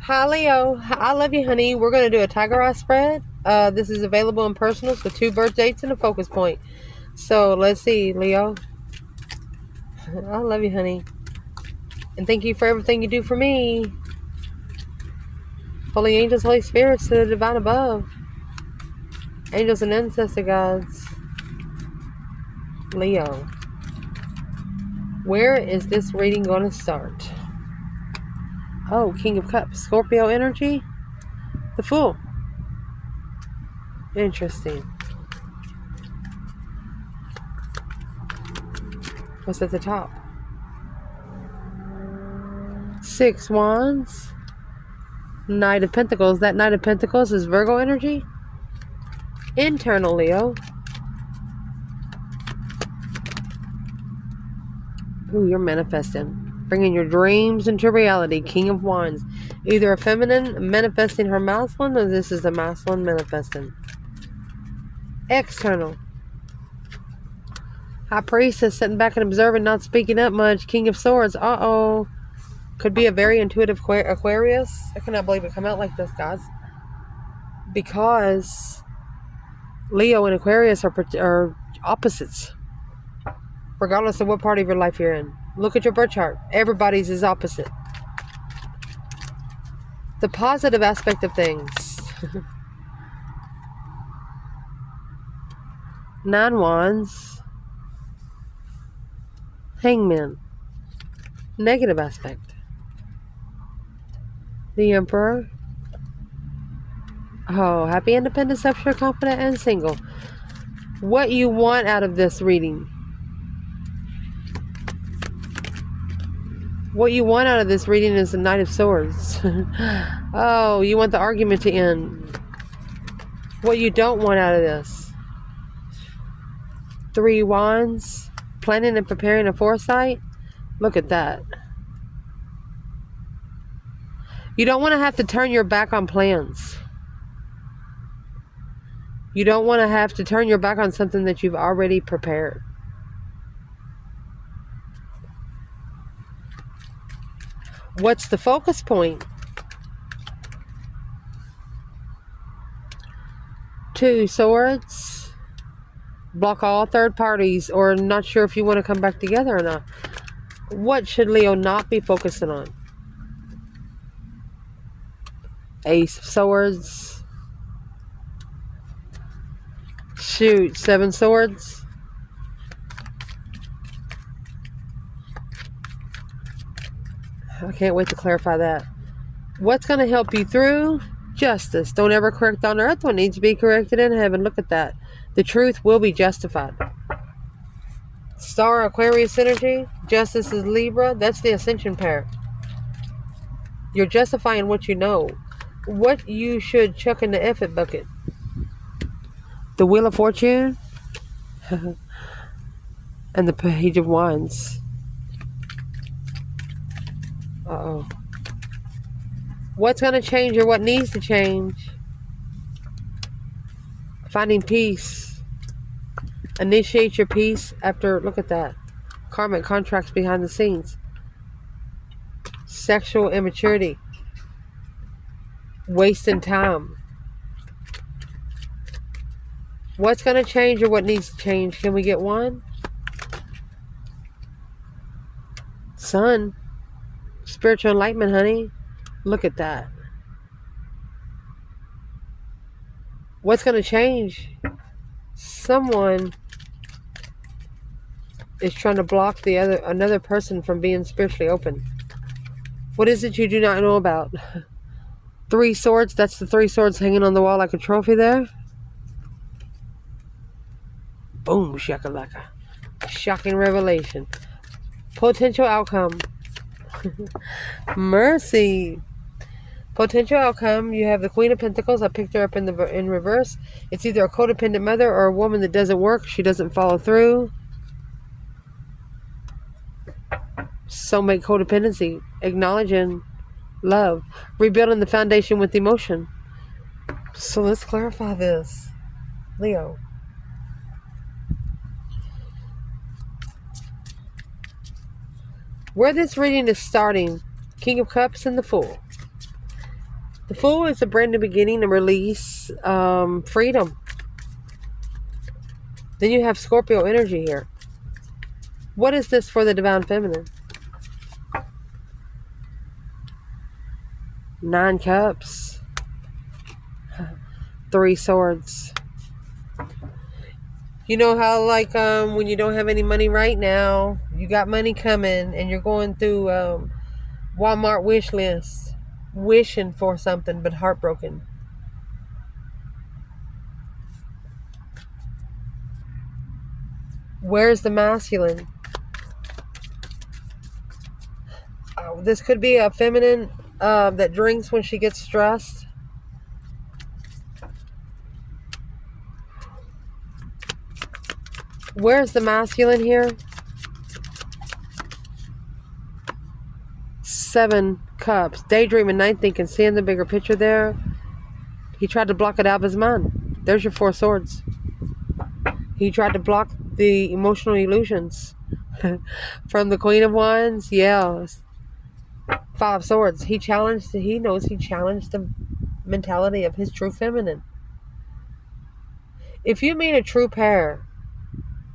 Hi, Leo. I love you, honey. We're going to do a tiger eye spread. This is available in personals with 2 birth dates and a focus point. So let's see, Leo. I love you, honey. And thank you for everything you do for me. Holy angels, Holy spirits to the divine above. Angels and ancestor gods. Leo. Where is this reading going to start? Oh, King of Cups. Scorpio energy. The Fool. Interesting. What's at the top? 6 Wands. Knight of Pentacles. That Knight of Pentacles is Virgo energy. Internal Leo. Ooh, you're manifesting. Bringing your dreams into reality. King of Wands. Either a feminine manifesting her masculine, or this is a masculine manifesting. External. High Priestess sitting back and observing, not speaking up much. King of Swords. Uh-oh. Could be a very intuitive Aquarius. I cannot believe it come out like this, guys. Because Leo and Aquarius are opposites. Regardless of what part of your life you're in. Look at your birth chart. Everybody's is opposite. The positive aspect of things. 9 Wands. Hangman. Negative aspect. The Emperor. Oh, happy, independent, self-sure, confident, and single. What you want out of this reading. What you want out of this reading is the Knight of Swords. Oh, you want the argument to end. What you don't want out of this. 3 Wands. Planning and preparing a foresight. Look at that. You don't want to have to turn your back on plans. You don't want to have to turn your back on something that you've already prepared. What's the focus point? 2 Swords. Block all third parties, or not sure if you want to come back together or not. What should Leo not be focusing on? Ace of Swords. Shoot, 7 Swords. I can't wait to clarify that. What's going to help you through? Justice. Don't ever correct on earth what needs to be corrected in heaven. Look at that. The truth will be justified. Star Aquarius energy. Justice is Libra. That's the ascension pair. You're justifying what you know. What you should chuck in the effort bucket. The Wheel of Fortune. And the Page of Wands. Uh-oh. What's going to change or what needs to change? Finding peace. Initiate your peace after, look at that. Karmic contracts behind the scenes. Sexual immaturity. Wasting time. What's going to change or what needs to change? Can we get one? Sun. Spiritual enlightenment, honey. Look at that. What's going to change? Someone is trying to block another person from being spiritually open. What is it you do not know about? 3 Swords. That's the 3 swords hanging on the wall like a trophy there. Boom, shakalaka. Shocking revelation. Potential outcome. Mercy. Potential outcome. You have the Queen of Pentacles. I picked her up in reverse. It's either a codependent mother or a woman that doesn't work. She doesn't follow through. Soulmate codependency. Acknowledging love. Rebuilding the foundation with emotion. So let's clarify this. Leo. Where this reading is starting, King of Cups and the Fool. The Fool is a brand new beginning, a release, freedom. Then you have Scorpio energy here. What is this for the Divine Feminine? 9 Cups. 3 Swords. You know how, like, when you don't have any money right now, you got money coming, and you're going through Walmart wish lists, wishing for something, but heartbroken. Where's the masculine? This could be a feminine that drinks when she gets stressed. Where's the masculine here? 7 Cups. Daydreaming, night thinking, seeing the bigger picture there. He tried to block it out of his mind. There's your 4 Swords. He tried to block the emotional illusions. From the Queen of Wands, yeah. 5 Swords. He knows he challenged the mentality of his true feminine. If you meet a true pair,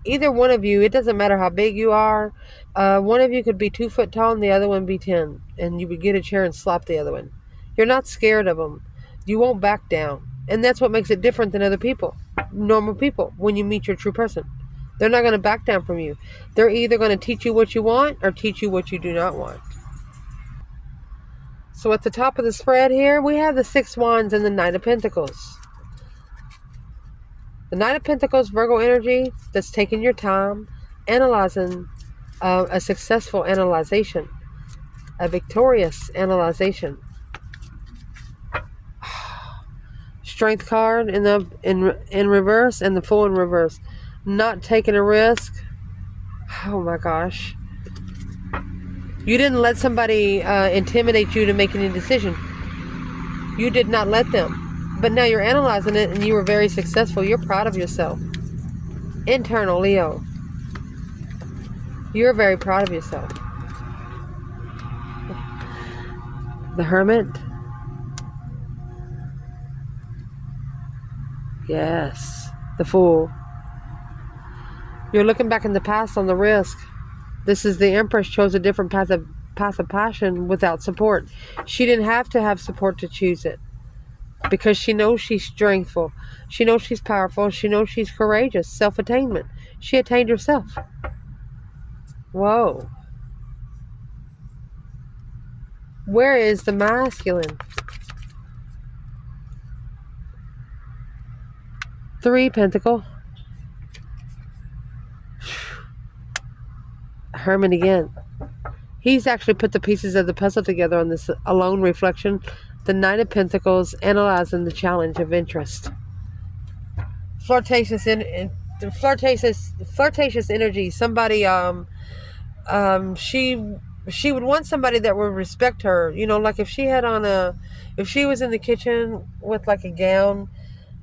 either one of you, it doesn't matter how big you are, one of you could be 2 foot tall and the other one be 10, and you would get a chair and slap the other one. You're not scared of them. You won't back down. And that's what makes it different than other people, normal people, when you meet your true person. They're not going to back down from you. They're either going to teach you what you want or teach you what you do not want. So at the top of the spread here, we have the 6 Wands and the Knight of Pentacles. The Knight of Pentacles, Virgo energy, that's taking your time, analyzing, a successful analyzation, a victorious analyzation. Strength card in reverse, and the Fool in reverse. Not taking a risk. Oh my gosh. You didn't let somebody intimidate you to make any decision. You did not let them. But now you're analyzing it, and you were very successful. You're proud of yourself. Internal Leo. You're very proud of yourself. The Hermit. Yes. The Fool. You're looking back in the past on the risk. This is the Empress chose a different path of passion without support. She didn't have to have support to choose it. Because she knows she's strengthful. She knows she's powerful. She knows she's courageous. Self-attainment. She attained herself. Whoa. Where is the masculine? 3 Pentacle. Hermit again. He's actually put the pieces of the puzzle together on this alone reflection. The Knight of Pentacles, analyzing the challenge of interest. Flirtatious energy. Somebody, she would want somebody that would respect her. You know, like if she was in the kitchen with like a gown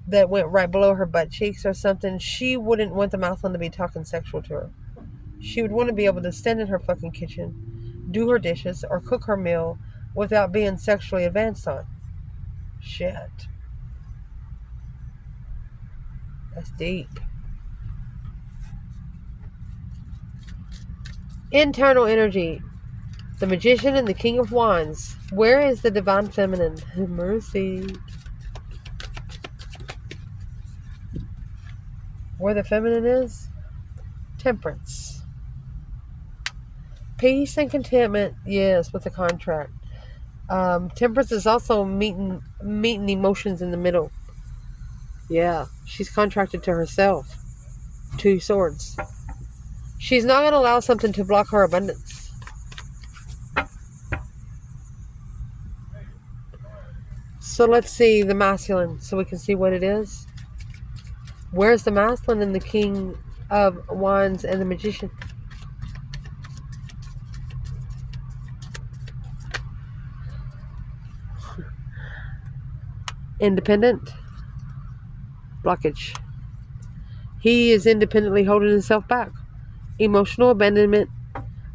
that went right below her butt cheeks or something, she wouldn't want the masculine to be talking sexual to her. She would want to be able to stand in her fucking kitchen, do her dishes, or cook her meal without being sexually advanced on. Shit. That's deep. Internal energy. The Magician and the King of Wands. Where is the Divine Feminine? Mercy. Where the feminine is? Temperance. Peace and contentment. Yes, with the contract. Temperance is also meeting emotions in the middle. Yeah, she's contracted to herself. 2 Swords. She's not going to allow something to block her abundance. So let's see the masculine so we can see what it is. Where's the masculine and the King of Wands and the Magician? Independent. Blockage. He is independently holding himself back. Emotional abandonment.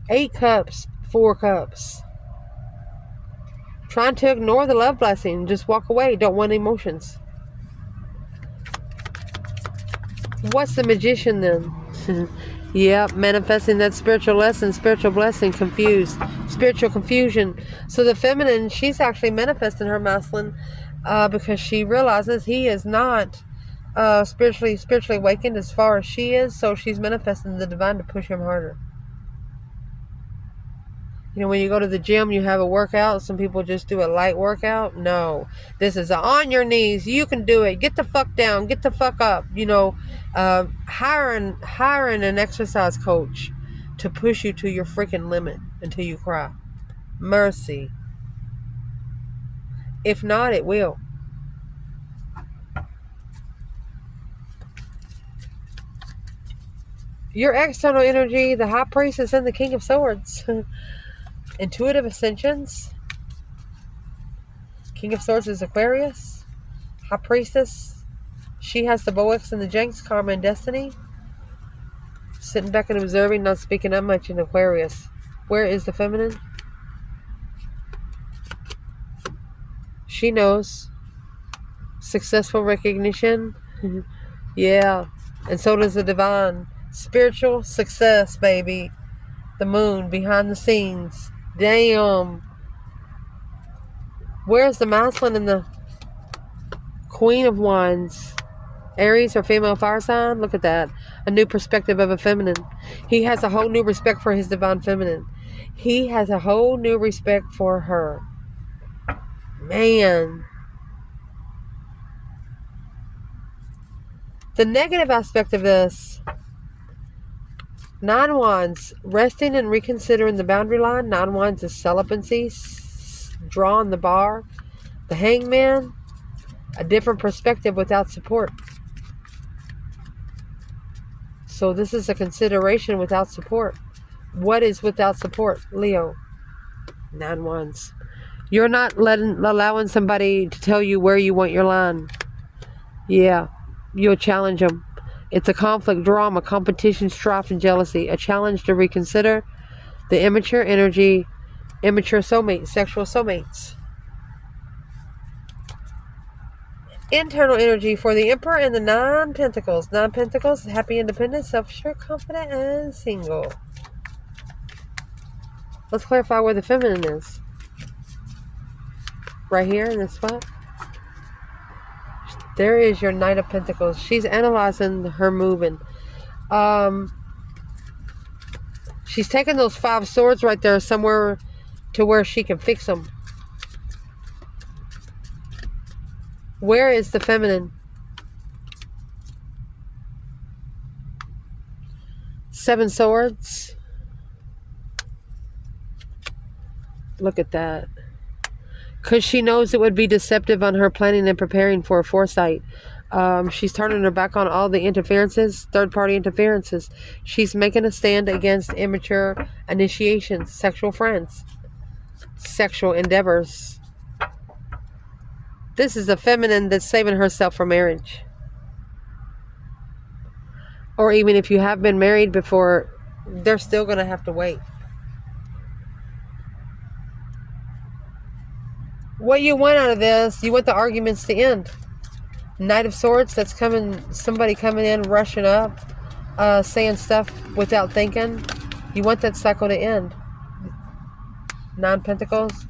8 Cups, 4 Cups. Trying to ignore the love blessing. Just walk away. Don't want emotions. What's the magician then? Yep, manifesting that spiritual lesson, spiritual blessing, confused, spiritual confusion. So the feminine, she's actually manifesting her masculine because she realizes he is not spiritually awakened as far as she is. So she's manifesting the divine to push him harder. You know, when you go to the gym, you have a workout. Some people just do a light workout. No, this is on your knees. You can do it. Get the fuck down. Get the fuck up. You know, hiring an exercise coach to push you to your freaking limit until you cry. Mercy. If not, it will. Your external energy, the High Priestess and the King of Swords. Intuitive ascensions. King of Swords is Aquarius. High Priestess, she has the Boex and the Jenks, Karma and Destiny. Sitting back and observing, not speaking that much in Aquarius. Where is the feminine? She knows. Successful recognition. Yeah. And so does the divine. Spiritual success, baby. The moon, behind the scenes. Damn. Where's the masculine and the Queen of Wands? Aries or female fire sign? Look at that. A new perspective of a feminine. He has a whole new respect for his divine feminine. He has a whole new respect for her. Man. The negative aspect of this. 9 Wands. Resting and reconsidering the boundary line. 9 Wands is celibacy. Drawing the bar. The Hangman. A different perspective without support. So this is a consideration without support. What is without support? Leo. 9 Wands. You're not allowing somebody to tell you where you want your line. Yeah. You'll challenge them. It's a conflict, drama, competition, strife, and jealousy. A challenge to reconsider the immature energy, immature soulmates, sexual soulmates. Internal energy for the Emperor and the 9 Pentacles. 9 Pentacles, happy, independent, self-assured, confident, and single. Let's clarify where the feminine is. Right here in this spot. There is your Knight of Pentacles. She's analyzing her moving. She's taking those 5 swords right there somewhere to where she can fix them. Where is the feminine? 7 swords. Look at that. Because she knows it would be deceptive on her planning and preparing for a foresight. She's turning her back on all the interferences, third-party interferences. She's making a stand against immature initiations, sexual friends, sexual endeavors. This is a feminine that's saving herself for marriage. Or even if you have been married before, they're still going to have to wait. What you want out of this, you want the arguments to end. Knight of Swords, that's somebody coming in, rushing up, saying stuff without thinking. You want that cycle to end. 9 Pentacles,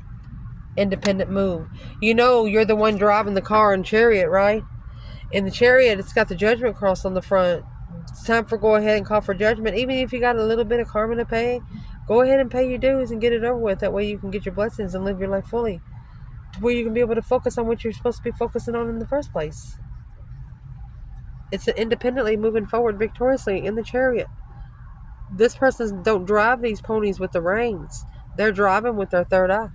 independent move. You know you're the one driving the car in Chariot, right? In the Chariot, it's got the Judgment Cross on the front. It's time for go ahead and call for judgment. Even if you got a little bit of karma to pay, go ahead and pay your dues and get it over with. That way you can get your blessings and live your life fully, where you can be able to focus on what you're supposed to be focusing on in the first place. It's independently moving forward victoriously in the Chariot. This person don't drive these ponies with the reins. They're driving with their third eye.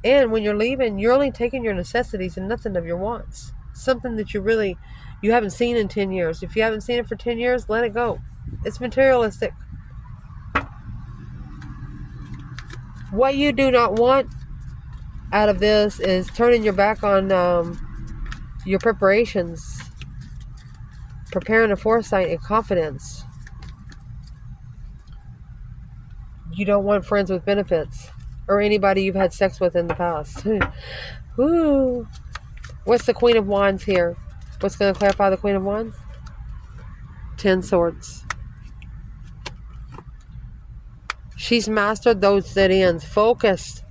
And when you're leaving, you're only taking your necessities and nothing of your wants. Something that you haven't seen in 10 years. If you haven't seen it for 10 years, let it go. It's materialistic. What you do not want out of this is turning your back on your preparations, preparing a foresight and confidence. You don't want friends with benefits. or anybody you've had sex with in the past. Ooh. What's the Queen of Wands here? What's going to clarify the Queen of Wands? 10 Swords. She's mastered those dead ends. Focused.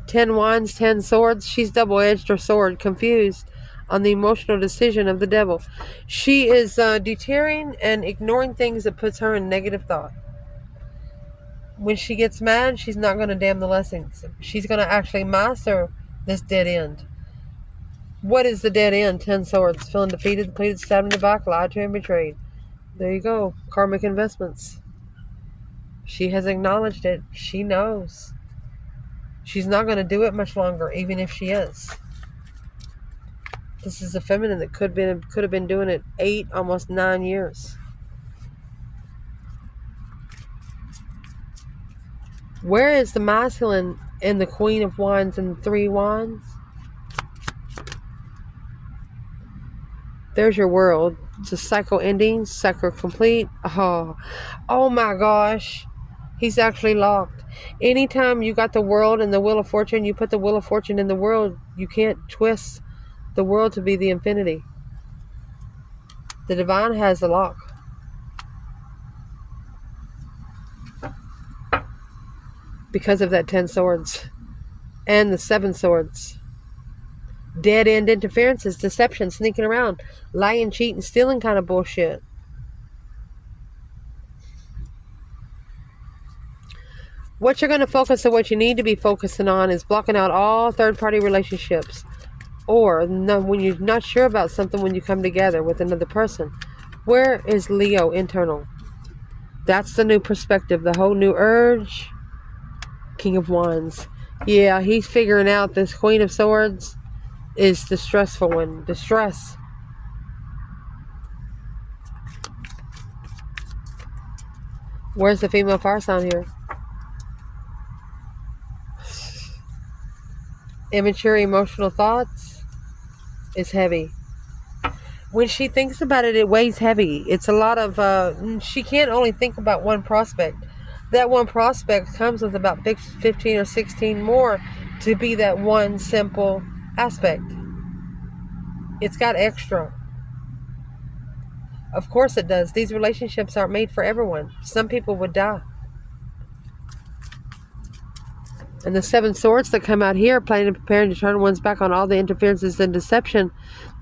10 Wands, 10 Swords. She's double-edged her sword. Confused on the emotional decision of the devil. She is deterring and ignoring things that puts her in negative thought. When she gets mad, she's not going to damn the blessings. She's going to actually master this dead end. What is the dead end? 10 Swords. Feeling defeated, depleted, stabbed in the back, lied to, and betrayed. There you go. Karmic investments. She has acknowledged it. She knows. She's not going to do it much longer, even if she is. This is a feminine that could have been doing it 8, almost 9 years. Where is the masculine in the Queen of Wands and the 3 Wands? There's your world. It's a cycle ending, cycle complete. Oh my gosh. He's actually locked. Anytime you got the world and the Wheel of Fortune, you put the Wheel of Fortune in the world, you can't twist the world to be the infinity. The divine has the lock. Because of that 10 Swords. And the 7 Swords. Dead end interferences, deception, sneaking around, lying, cheating, stealing kind of bullshit. What you're going to focus on, what you need to be focusing on, is blocking out all third-party relationships. Or when you're not sure about something, when you come together with another person. Where is Leo internal? That's the new perspective, the whole new urge. King of Wands. Yeah, he's figuring out this Queen of Swords is the stressful one. The stress. Where's the female fire sign here? Immature emotional thoughts is heavy. When she thinks about it, it weighs heavy. It's a lot of, she can't only think about one prospect. That one prospect comes with about 15 or 16 more to be that one simple aspect. It's got extra. Of course it does. These relationships aren't made for everyone. Some people would die. And the 7 Swords that come out here, planning and preparing to turn one's back on all the interferences and deception.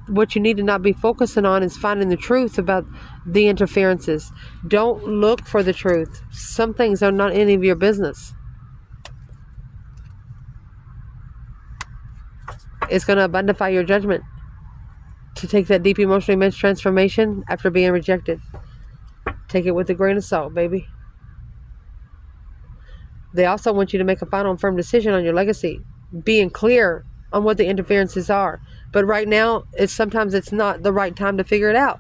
What you need to not be focusing on is finding the truth about the interferences. Don't look for the truth. Some things are not any of your business. It's going to abundify your judgment to take that deep emotional immense transformation after being rejected. Take it with a grain of salt, baby. They also want you to make a final and firm decision on your legacy, being clear on what the interferences are. But right now, sometimes it's not the right time to figure it out.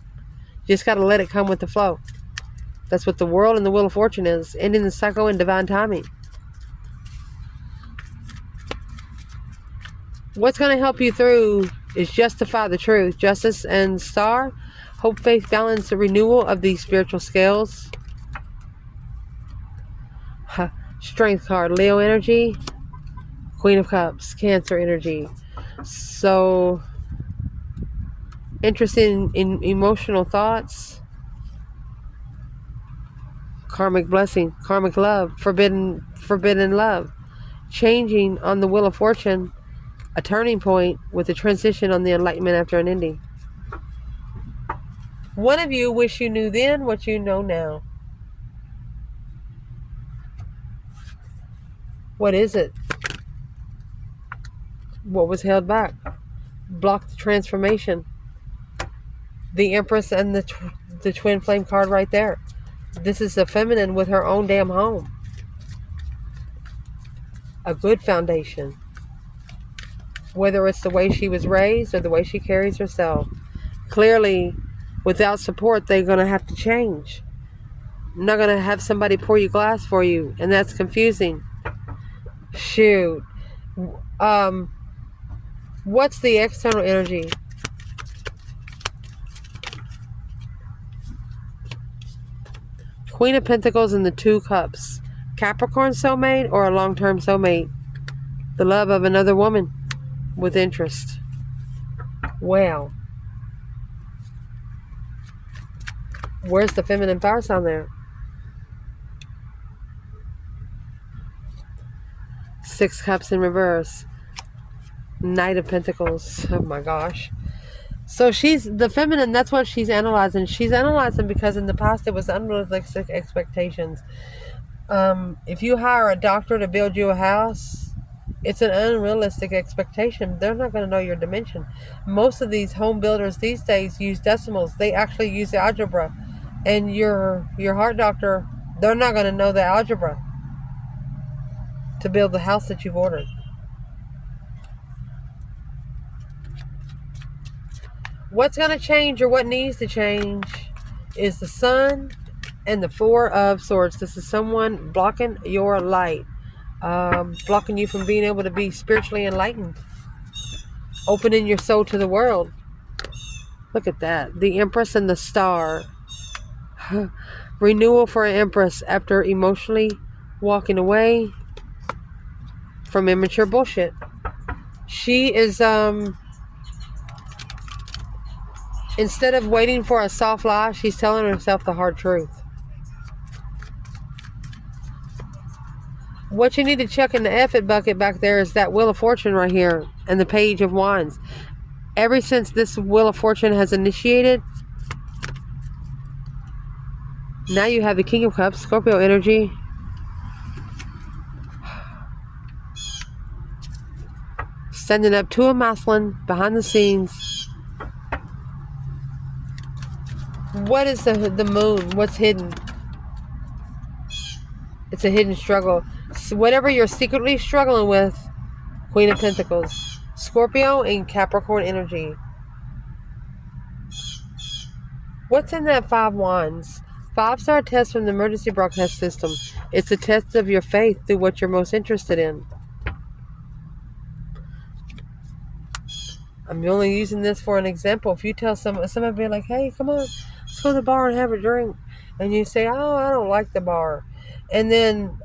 You just got to let it come with the flow. That's what the world and the Wheel of Fortune is, ending the cycle in divine timing. What's going to help you through is justify the truth. Justice and Star. Hope, faith, balance, the renewal of these spiritual scales. Strength card. Leo energy. Queen of Cups. Cancer energy. So, interested in emotional thoughts. Karmic blessing. Karmic love. Forbidden love. Changing on the Wheel of Fortune. A turning point with a transition on the enlightenment after an ending. One of you wish you knew then what you know now. What is it? What was held back? Blocked the transformation. The Empress and the Twin Flame card right there. This is a feminine with her own damn home. A good foundation. Whether it's the way she was raised or the way she carries herself. Clearly, without support, they're going to have to change. I'm not going to have somebody pour you glass for you, and that's confusing. Shoot. What's the external energy? Queen of Pentacles and the 2 Cups. Capricorn soulmate or a long-term soulmate. The love of another woman with interest. Wow. Where's the feminine power sign there? 6 cups in reverse. Knight of Pentacles. Oh my gosh. So she's the feminine, that's what she's analyzing. She's analyzing because in the past it was unrealistic expectations. If you hire a doctor to build you a house, it's an unrealistic expectation. They're not going to know your dimension. Most of these home builders these days use decimals. They actually use the algebra. And your heart doctor, they're not going to know the algebra to build the house that you've ordered. What's going to change or what needs to change is the Sun and the 4 of Swords. This is someone blocking your light, blocking you from being able to be spiritually enlightened, opening your soul to the world. Look at that. The Empress and the Star. Renewal for an Empress after emotionally walking away from immature bullshit. She is, instead of waiting for a soft lie, she's telling herself the hard truth. What you need to check in the effort bucket back there is that Wheel of Fortune right here and the Page of Wands. Ever since this Wheel of Fortune has initiated, now you have the King of Cups, Scorpio energy. Standing up to a masculine behind the scenes. What is the moon? What's hidden? It's a hidden struggle. So whatever you're secretly struggling with, Queen of Pentacles, Scorpio and Capricorn energy. What's in that 5 wands? 5s are a test from the emergency broadcast system. It's a test of your faith through what you're most interested in. I'm only using this for an example. If you tell somebody be like, hey, come on, let's go to the bar and have a drink. And you say, oh, I don't like the bar. And then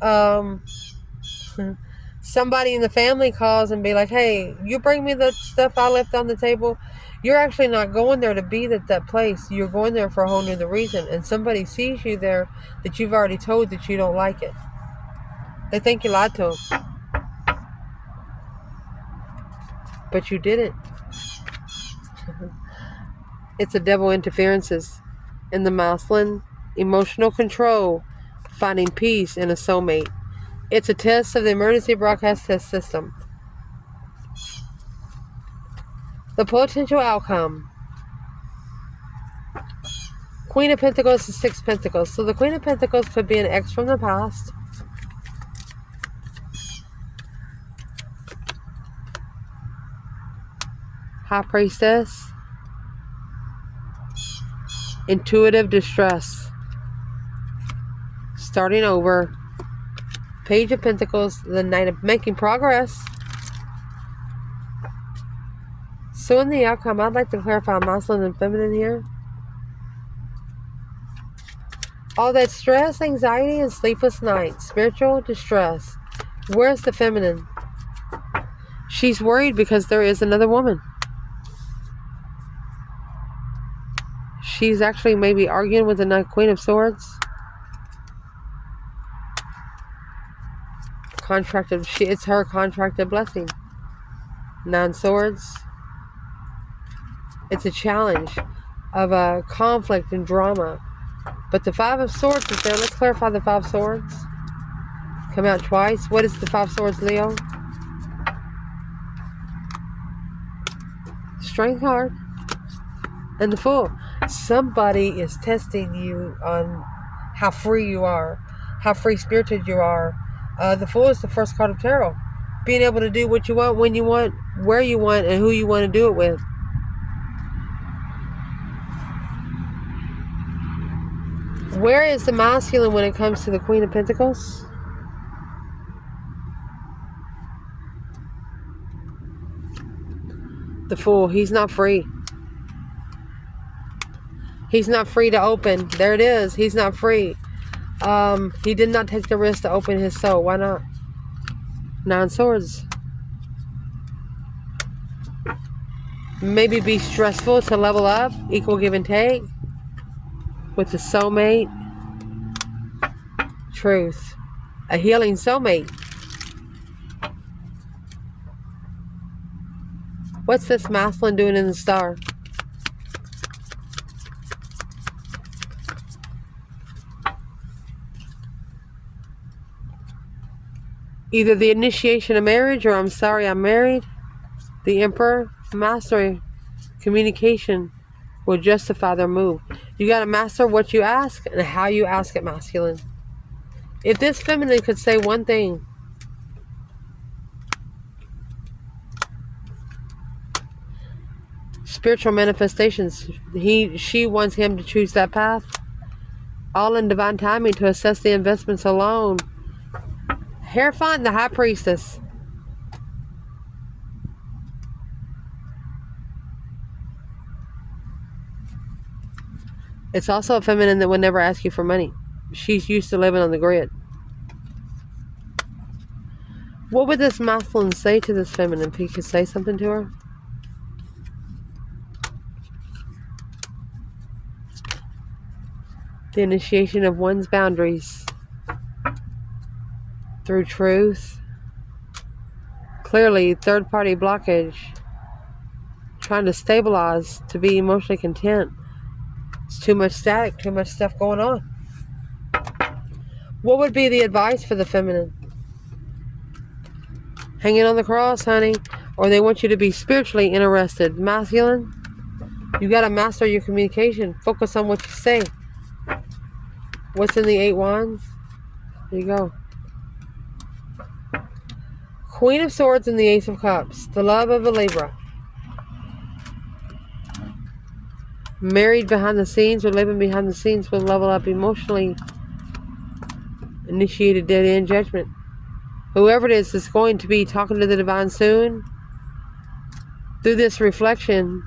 somebody in the family calls and be like, hey, you bring me the stuff I left on the table. You're actually not going there to be at that place. You're going there for a whole nother reason. And somebody sees you there that you've already told that you don't like it. They think you lied to them. But you didn't. It's a devil interferences in the masculine, emotional control, finding peace in a soulmate. It's a test of the emergency broadcast test system. The potential outcome. Queen of Pentacles is 6 Pentacles. So the Queen of Pentacles could be an ex from the past. High Priestess. Intuitive distress. Starting over. Page of Pentacles. The Knight of making progress. So in the outcome, I'd like to clarify masculine and feminine here. All that stress, anxiety, and sleepless nights. Spiritual distress. Where's the feminine? She's worried because there is another woman. She's actually maybe arguing with the Queen of Swords. Contracted. It's her contracted blessing. 9 Swords. It's a challenge of a conflict and drama. But the 5 of Swords is there. Let's clarify the 5 Swords. Come out twice. What is the 5 Swords, Leo? Strength card. And the Fool. Somebody is testing you on how free you are. How free-spirited you are. The Fool is the first card of tarot. Being able to do what you want, when you want, where you want, and who you want to do it with. Where is the masculine when it comes to the Queen of Pentacles? The Fool. He's not free. He's not free to open. There it is. He's not free. He did not take the risk to open his soul. Why not? 9 swords. Maybe be stressful to level up. Equal give and take. With the soulmate. Truth. A healing soulmate. What's this masculine doing in the star? Either the initiation of marriage or I'm sorry I'm married. The Emperor. Mastery. Communication will justify their move. You got to master what you ask and how you ask it, masculine. If this feminine could say one thing, spiritual manifestations, she wants him to choose that path, all in divine timing to assess the investments alone. Hierophant, the high priestess. It's also a feminine that would never ask you for money. She's used to living on the grid. What would this masculine say to this feminine if he could say something to her? The initiation of one's boundaries through truth. Clearly, third-party blockage. Trying to stabilize to be emotionally content. It's too much static, too much stuff going on. What would be the advice for the feminine? Hanging on the cross, honey. Or they want you to be spiritually interested. Masculine, you got to master your communication. Focus on what you say. What's in the 8 wands? There you go. Queen of Swords and the Ace of Cups. The love of a Libra. Married behind the scenes or living behind the scenes will level up emotionally. Initiated dead-end judgment. Whoever it is going to be talking to the divine soon. Through this reflection.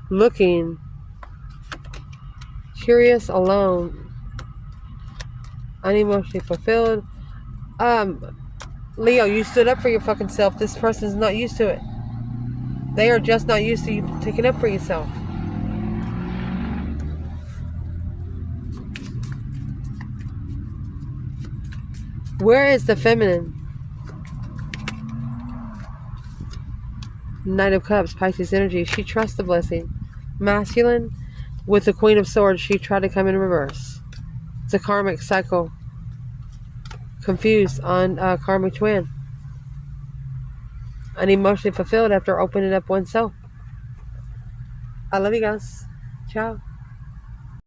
Looking. Curious, alone. Unemotionally fulfilled. Leo, you stood up for your fucking self. This person's not used to it. They are just not used to you taking up for yourself. Where is the feminine? Knight of Cups, Pisces energy. She trusts the blessing. Masculine, with the Queen of Swords, she tried to come in reverse. It's a karmic cycle. Confused on karmic twin. Unemotionally fulfilled after opening up oneself. I love you guys. Ciao.